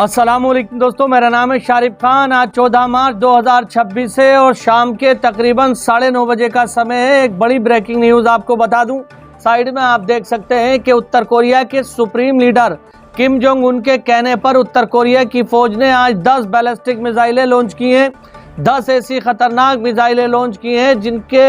अस्सलामुअलैकुम दोस्तों, मेरा नाम है शारिफ खान। आज 14 मार्च 2026 है और शाम के तकरीबन 9:30 बजे का समय है। एक बड़ी ब्रेकिंग न्यूज़ आपको बता दूं। साइड में आप देख सकते हैं कि उत्तर कोरिया के supreme leader Kim Jong Un के कहने पर उत्तर कोरिया की फौज ने आज 10 बैलिस्टिक मिसाइलें लॉन्च की हैं। 10 ऐसी खतरनाक मिसाइलें लॉन्च की हैं जिनके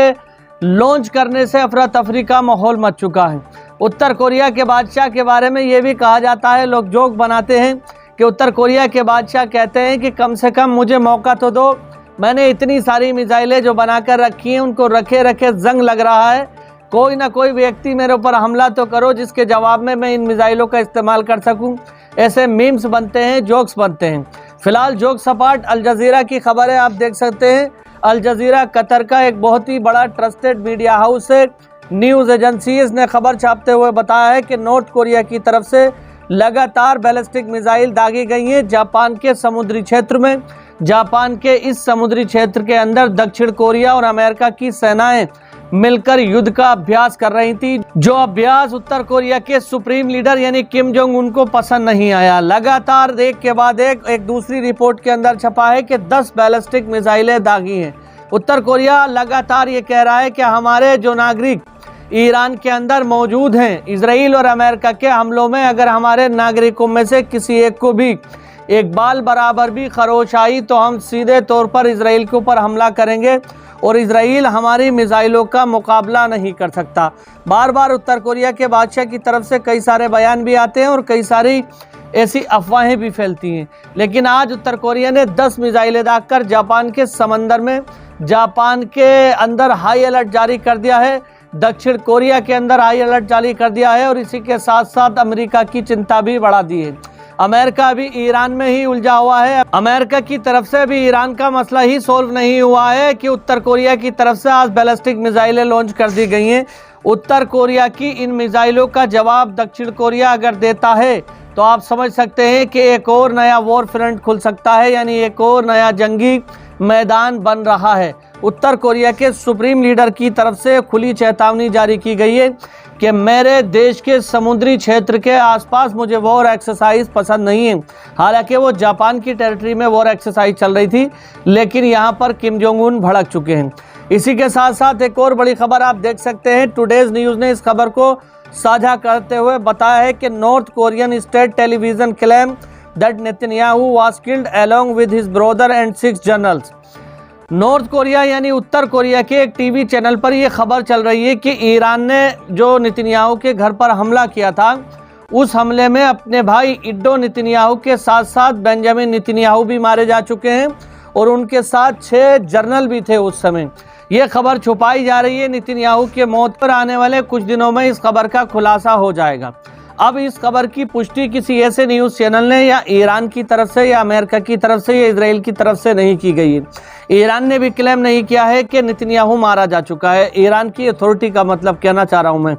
लॉन्च करने से अफरा तफरी का माहौल मच चुका है। उत्तर कोरिया के बादशाह के बारे में ये भी कहा जाता है, लोग जोक बनाते हैं कि उत्तर कोरिया के बादशाह कहते हैं कि कम से कम मुझे मौका तो दो, मैंने इतनी सारी मिसाइलें जो बनाकर रखी हैं उनको रखे रखे जंग लग रहा है, कोई ना कोई व्यक्ति मेरे ऊपर हमला तो करो जिसके जवाब में मैं इन मिसाइलों का इस्तेमाल कर सकूं। ऐसे मीम्स बनते हैं, जोक्स बनते हैं। फिलहाल जोक सपाट अल जजीरा की खबर है, आप देख सकते हैं। अल जजीरा कतर का एक बहुत ही बड़ा ट्रस्टेड मीडिया हाउस है, न्यूज़ एजेंसी। इसने खबर छापते हुए बताया है कि नॉर्थ कोरिया की तरफ से लगातार बैलिस्टिक मिसाइल दागी गई हैं जापान के समुद्री क्षेत्र में। जापान के इस समुद्री क्षेत्र के अंदर दक्षिण कोरिया और अमेरिका की सेनाएं मिलकर युद्ध का अभ्यास कर रही थी, जो अभ्यास उत्तर कोरिया के सुप्रीम लीडर यानी किम जोंग उनको पसंद नहीं आया। लगातार एक के बाद एक दूसरी रिपोर्ट के अंदर छपा है कि 10 बैलिस्टिक मिसाइलें दागी हैं। उत्तर कोरिया लगातार ये कह रहा है कि हमारे जो नागरिक ईरान के अंदर मौजूद हैं, इजराइल और अमेरिका के हमलों में अगर हमारे नागरिकों में से किसी एक को भी एक बाल बराबर भी खरोश आई तो हम सीधे तौर पर इजराइल के ऊपर हमला करेंगे और इजराइल हमारी मिसाइलों का मुकाबला नहीं कर सकता। बार बार उत्तर कोरिया के बादशाह की तरफ से कई सारे बयान भी आते हैं और कई सारी ऐसी अफवाहें भी फैलती हैं, लेकिन आज उत्तर कोरिया ने 10 मिसाइलें दागकर जापान के समंदर में, जापान के अंदर हाई अलर्ट जारी कर दिया है, दक्षिण कोरिया के अंदर हाई अलर्ट जारी कर दिया है और इसी के साथ साथ अमेरिका की चिंता भी बढ़ा दी है। अमेरिका भी ईरान में ही उलझा हुआ है। अमेरिका की तरफ से भी ईरान का मसला ही सोल्व नहीं हुआ है कि उत्तर कोरिया की तरफ से आज बैलिस्टिक मिसाइलें लॉन्च कर दी गई हैं। उत्तर कोरिया की इन मिसाइलों का जवाब दक्षिण कोरिया अगर देता है तो आप समझ सकते हैं कि एक और नया वॉर फ्रंट खुल सकता है, यानी एक और नया जंगी मैदान बन रहा है। उत्तर कोरिया के सुप्रीम लीडर की तरफ से खुली चेतावनी जारी की गई है कि मेरे देश के समुद्री क्षेत्र के आसपास मुझे वॉर एक्सरसाइज पसंद नहीं है। हालांकि वो जापान की टेरिटरी में वॉर एक्सरसाइज चल रही थी, लेकिन यहाँ पर किम जोंग उन भड़क चुके हैं। इसी के साथ साथ एक और बड़ी खबर आप देख सकते हैं, टुडेज न्यूज़ ने इस खबर को साझा करते हुए बताया है कि north Korean state television claim that Netanyahu was killed along with his brother and 6 generals. North Korea यानी उत्तर कोरिया के एक टीवी चैनल पर यह खबर चल रही है कि ईरान ने जो नेतन्याहू के घर पर हमला किया था, उस हमले में अपने भाई इड्डो नेतन्याहू के साथ साथ बेंजामिन नेतन्याहू भी मारे जा चुके हैं और उनके साथ 6 जनरल भी थे उस समय। यह खबर छुपाई जा रही है। नेतन्याहू के मौत पर आने वाले कुछ दिनों में इस खबर का खुलासा हो जाएगा। अब इस खबर की पुष्टि किसी ऐसे न्यूज़ चैनल ने या ईरान की तरफ से या अमेरिका की तरफ से या इजराइल की तरफ से नहीं की गई है। ईरान ने भी क्लेम नहीं किया है कि नेतन्याहू मारा जा चुका है। ईरान की अथॉरिटी का मतलब कहना चाह रहा हूं मैं।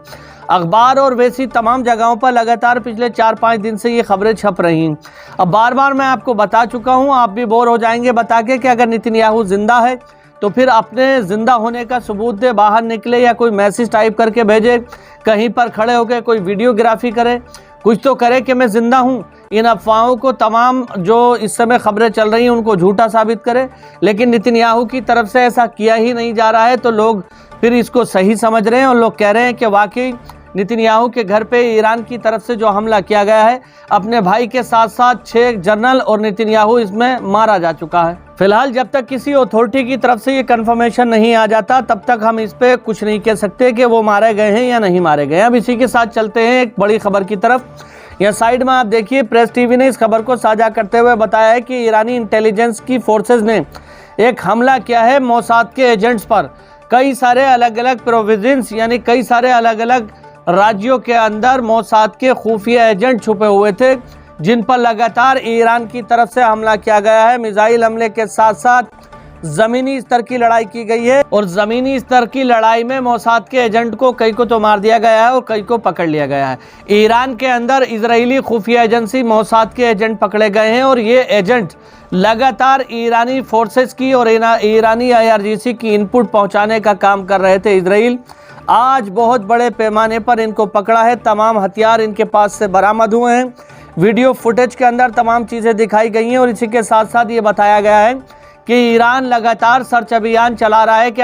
अखबार और वैसी तमाम जगहों पर लगातार पिछले 4-5 दिन से ये खबरें छप रही हैं। अब बार बार मैं आपको बता चुका हूँ, आप भी बोर हो जाएंगे बता के कि अगर नेतन्याहू जिंदा है तो फिर अपने जिंदा होने का सबूत दे, बाहर निकले या कोई मैसेज टाइप करके भेजे, कहीं पर खड़े होकर कोई वीडियोग्राफी करे, कुछ तो करे कि मैं जिंदा हूँ। इन अफवाहों को तमाम जो इस समय खबरें चल रही हैं उनको झूठा साबित करे, लेकिन नेतन्याहू की तरफ से ऐसा किया ही नहीं जा रहा है तो लोग फिर इसको सही समझ रहे हैं और लोग कह रहे हैं कि वाकई नेतन्याहू के घर पे ईरान की तरफ से जो हमला किया गया है, अपने भाई के साथ साथ 6 जनरल और नेतन्याहू इसमें मारा जा चुका है। फिलहाल जब तक किसी अथॉरिटी की तरफ से ये कंफर्मेशन नहीं आ जाता तब तक हम इस पे कुछ नहीं कह सकते कि वो मारे गए हैं या नहीं मारे गए। अब इसी के साथ चलते हैं एक बड़ी खबर की तरफ। यह साइड में आप देखिए, प्रेस टीवी ने इस खबर को साझा करते हुए बताया है कि ईरानी इंटेलिजेंस की फोर्सेज ने एक हमला किया है मोसाद के एजेंट्स पर। कई सारे अलग अलग प्रोविजंस यानी कई सारे अलग अलग राज्यों के अंदर मोसाद के खुफिया एजेंट छुपे हुए थे, जिन पर लगातार ईरान की तरफ से हमला किया गया है। मिसाइल हमले के साथ साथ जमीनी स्तर की लड़ाई की गई है और जमीनी स्तर की लड़ाई में मोसाद के एजेंट को कई को तो मार दिया गया है और कई को पकड़ लिया गया है। ईरान के अंदर इजरायली खुफिया एजेंसी मोसाद के एजेंट पकड़े गए हैं और ये एजेंट लगातार ईरानी फोर्सेस की और ईरानी IRGC की इनपुट पहुंचाने का काम कर रहे थे। इजराइल आज बहुत बड़े पैमाने पर इनको पकड़ा है, तमाम हथियार इनके पास से बरामद हुए हैं। वीडियो फुटेज के अंदर तमाम चीज़ें दिखाई गई हैं और इसी के साथ साथ ये बताया गया है कि ईरान लगातार सर्च अभियान चला रहा है कि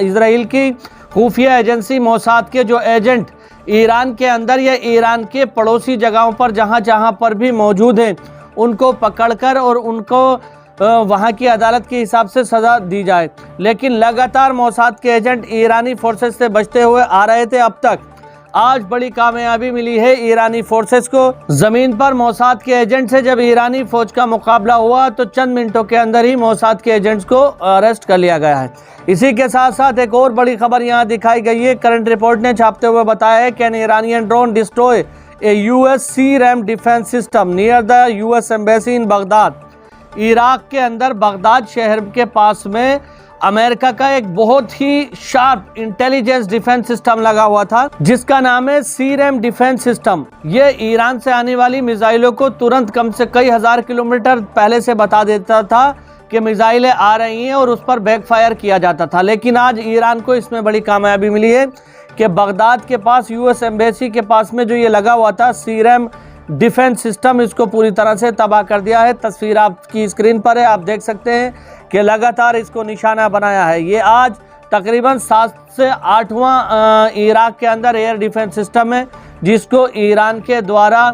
इजराइल की खुफिया एजेंसी मोसाद के जो एजेंट ईरान के अंदर या ईरान के पड़ोसी जगहों पर जहां पर भी मौजूद हैं उनको पकड़कर और उनको वहां की अदालत के हिसाब से सज़ा दी जाए। लेकिन लगातार मोसाद के एजेंट ईरानी फोर्सेस से बचते हुए आ रहे थे। अब तक आज बड़ी कामयाबी मिली है ईरानी फोर्सेस को। ज़मीन पर मोसाद के एजेंट से जब ईरानी फौज का मुकाबला हुआ तो चंद मिनटों के अंदर ही मोसाद के एजेंट्स को अरेस्ट कर लिया गया है। इसी के साथ साथ एक और बड़ी खबर यहाँ दिखाई गई है। करंट रिपोर्ट ने छापते हुए बताया है कि an Iranian drone destroy a US C RAM defence system near the US embassy in Baghdad. Iraq के अंदर बगदाद शहर के पास में अमेरिका का एक बहुत ही शार्प इंटेलिजेंस डिफेंस सिस्टम लगा हुआ था जिसका नाम है सी-रैम डिफेंस सिस्टम। ये ईरान से आने वाली मिसाइलों को तुरंत कम से कई हजार किलोमीटर पहले से बता देता था कि मिसाइलें आ रही हैं और उस पर बैकफायर किया जाता था। लेकिन आज ईरान को इसमें बड़ी कामयाबी मिली है कि बगदाद के पास यूएस एम्बेसी के पास में जो ये लगा हुआ था सी-रैम डिफेंस सिस्टम, इसको पूरी तरह से तबाह कर दिया है। तस्वीर आपकी स्क्रीन पर है, आप देख सकते हैं कि लगातार इसको निशाना बनाया है। ये आज तकरीबन 7 से 8वां इराक के अंदर एयर डिफेंस सिस्टम है जिसको ईरान के द्वारा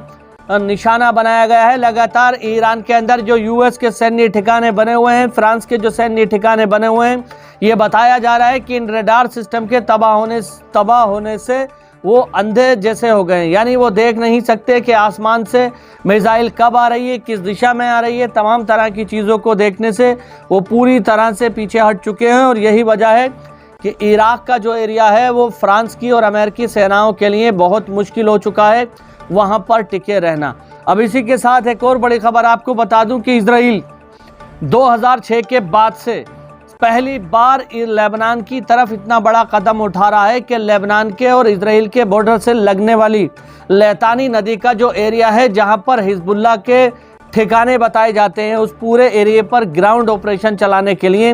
निशाना बनाया गया है। लगातार ईरान के अंदर जो यूएस के सैन्य ठिकाने बने हुए हैं, फ्रांस के जो सैन्य ठिकाने बने हुए हैं, ये बताया जा रहा है कि इन रडार सिस्टम के तबाह होने से वो अंधे जैसे हो गए, यानी वो देख नहीं सकते कि आसमान से मिसाइल कब आ रही है, किस दिशा में आ रही है। तमाम तरह की चीज़ों को देखने से वो पूरी तरह से पीछे हट चुके हैं और यही वजह है कि इराक का जो एरिया है वो फ्रांस की और अमेरिकी सेनाओं के लिए बहुत मुश्किल हो चुका है वहाँ पर टिके रहना। अब इसी के साथ एक और बड़ी खबर आपको बता दूं कि इजराइल 2006 के बाद से पहली बार लेबनान की तरफ इतना बड़ा कदम उठा रहा है कि लेबनान के और इजराइल के बॉर्डर से लगने वाली लैतानी नदी का जो एरिया है जहां पर हिजबुल्लाह के ठिकाने बताए जाते हैं उस पूरे एरिया पर ग्राउंड ऑपरेशन चलाने के लिए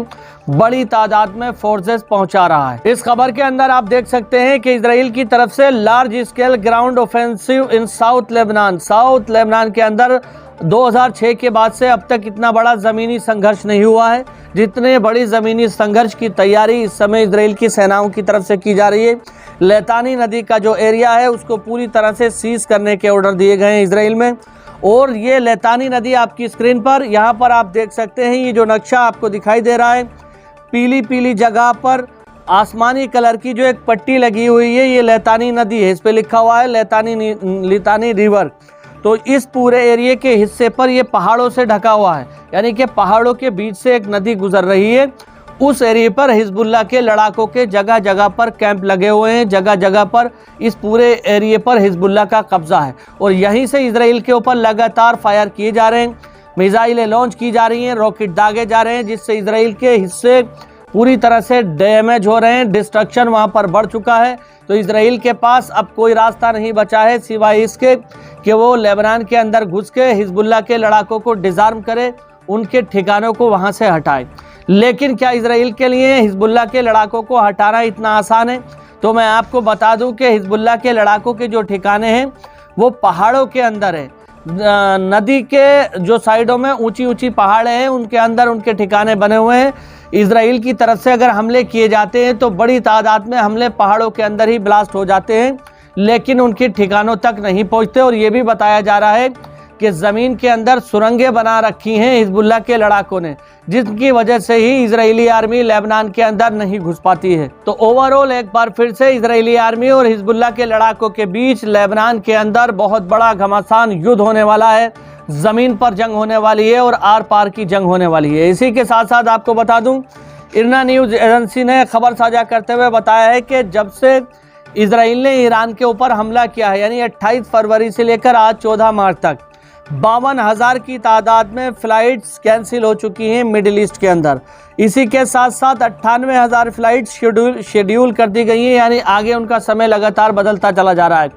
बड़ी तादाद में फोर्सेस पहुंचा रहा है। इस खबर के अंदर आप देख सकते हैं कि इजराइल की तरफ से लार्ज स्केल ग्राउंड ऑफेंसिव इन साउथ लेबनान के अंदर 2006 के बाद से अब तक इतना बड़ा ज़मीनी संघर्ष नहीं हुआ है जितने बड़ी ज़मीनी संघर्ष की तैयारी इस समय इजराइल की सेनाओं की तरफ से की जा रही है। लैतानी नदी का जो एरिया है उसको पूरी तरह से सीज करने के ऑर्डर दिए गए हैं इजराइल में। और ये लैतानी नदी आपकी स्क्रीन पर यहाँ पर आप देख सकते हैं, ये जो नक्शा आपको दिखाई दे रहा है, पीली पीली जगह पर आसमानी कलर की जो एक पट्टी लगी हुई है, ये लैतानी नदी है। इस पे लिखा हुआ है लैतानी रिवर। तो इस पूरे एरिया के हिस्से पर ये पहाड़ों से ढका हुआ है, यानी कि पहाड़ों के बीच से एक नदी गुजर रही है। उस एरिया पर हिजबुल्लाह के लड़ाकों के जगह जगह पर कैंप लगे हुए हैं, जगह जगह पर इस पूरे एरिया पर हिजबुल्लाह का कब्जा है और यहीं से इजराइल के ऊपर लगातार फायर किए जा रहे हैं, मिसाइलें लॉन्च की जा रही हैं, रॉकेट दागे जा रहे हैं, जिससे इजराइल के हिस्से पूरी तरह से डैमेज हो रहे हैं, डिस्ट्रक्शन वहां पर बढ़ चुका है। तो इजराइल के पास अब कोई रास्ता नहीं बचा है सिवाय इसके कि वो लेबनान के अंदर घुस के हिजबुल्लाह के लड़ाकों को डिज़ार्म करे, उनके ठिकानों को वहां से हटाए। लेकिन क्या इजराइल के लिए हिजबुल्लाह के लड़ाकों को हटाना इतना आसान है? तो मैं आपको बता दूं कि हिजबुल्लाह के लड़ाकों के जो ठिकाने हैं वो पहाड़ों के अंदर है। नदी के जो साइडों में ऊंची ऊंची पहाड़े हैं उनके अंदर उनके ठिकाने बने हुए हैं। इजराइल की तरफ से अगर हमले किए जाते हैं तो बड़ी तादाद में हमले पहाड़ों के अंदर ही ब्लास्ट हो जाते हैं, लेकिन उनके ठिकानों तक नहीं पहुंचते। और ये भी बताया जा रहा है कि ज़मीन के अंदर सुरंगें बना रखी हैं हिजबुल्लाह के लड़ाकों ने, जिसकी वजह से ही इजरायली आर्मी लेबनान के अंदर नहीं घुस पाती है। तो ओवरऑल एक बार फिर से इजरायली आर्मी और हिजबुल्लाह के लड़ाकों के बीच लेबनान के अंदर बहुत बड़ा घमासान युद्ध होने वाला है, ज़मीन पर जंग होने वाली है और आर पार की जंग होने वाली है। इसी के साथ साथ आपको बता दूं, इरना न्यूज़ एजेंसी ने खबर साझा करते हुए बताया है कि जब से इजराइल ने ईरान के ऊपर हमला किया है, यानी 28 फरवरी से लेकर आज 14 मार्च तक 52,000 की तादाद में फ़्लाइट्स कैंसिल हो चुकी हैं मिडिल ईस्ट के अंदर। इसी के साथ साथ 98,000 फ़्लाइट्स शेड्यूल कर दी गई हैं, यानी आगे उनका समय लगातार बदलता चला जा रहा है।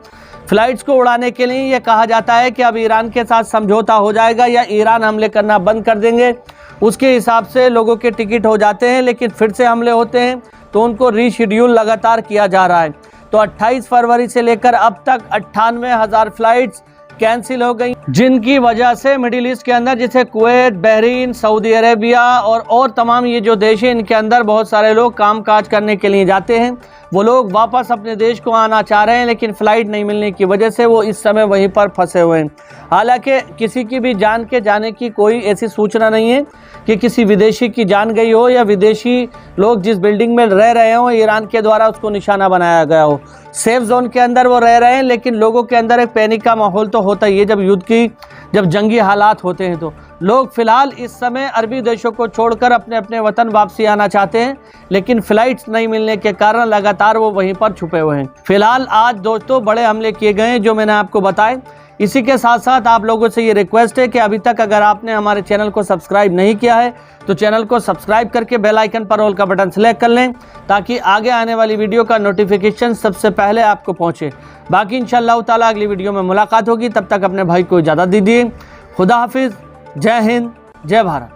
फ़्लाइट्स को उड़ाने के लिए ये कहा जाता है कि अब ईरान के साथ समझौता हो जाएगा या ईरान हमले करना बंद कर देंगे, उसके हिसाब से लोगों के टिकट हो जाते हैं। लेकिन फिर से हमले होते हैं तो उनको रीशेड्यूल लगातार किया जा रहा है। तो 28 फरवरी से लेकर अब तक 98,000 फ़्लाइट्स कैंसिल हो गई, जिनकी वजह से मिडिल ईस्ट के अंदर जैसे कुवैत, बहरीन, सऊदी अरेबिया और तमाम ये जो देश है इनके अंदर बहुत सारे लोग काम काज करने के लिए जाते हैं। वो लोग वापस अपने देश को आना चाह रहे हैं, लेकिन फ़्लाइट नहीं मिलने की वजह से वो इस समय वहीं पर फंसे हुए हैं। हालांकि किसी की भी जान के जाने की कोई ऐसी सूचना नहीं है कि किसी विदेशी की जान गई हो या विदेशी लोग जिस बिल्डिंग में रह रहे हों ईरान के द्वारा उसको निशाना बनाया गया हो। सेफ जोन के अंदर वो रह रहे हैं, लेकिन लोगों के अंदर एक पैनिक का माहौल तो होता ही है जब जंगी हालात होते हैं। तो लोग फ़िलहाल इस समय अरबी देशों को छोड़कर अपने अपने वतन वापसी आना चाहते हैं, लेकिन फ़्लाइट्स नहीं मिलने के कारण लगातार वो वहीं पर छुपे हुए हैं। फ़िलहाल आज दोस्तों बड़े हमले किए गए हैं जो मैंने आपको बताए। इसी के साथ साथ आप लोगों से ये रिक्वेस्ट है कि अभी तक अगर आपने हमारे चैनल को सब्सक्राइब नहीं किया है तो चैनल को सब्सक्राइब करके बेल आइकन पर ऑल का बटन सेलेक्ट कर लें, ताकि आगे आने वाली वीडियो का नोटिफिकेशन सबसे पहले आपको पहुंचे। बाकी इंशाअल्लाह ताला अगली वीडियो में मुलाकात होगी, तब तक अपने भाई को इजाज़त दीजिए। खुदा हाफिज़, जय हिंद, जय भारत।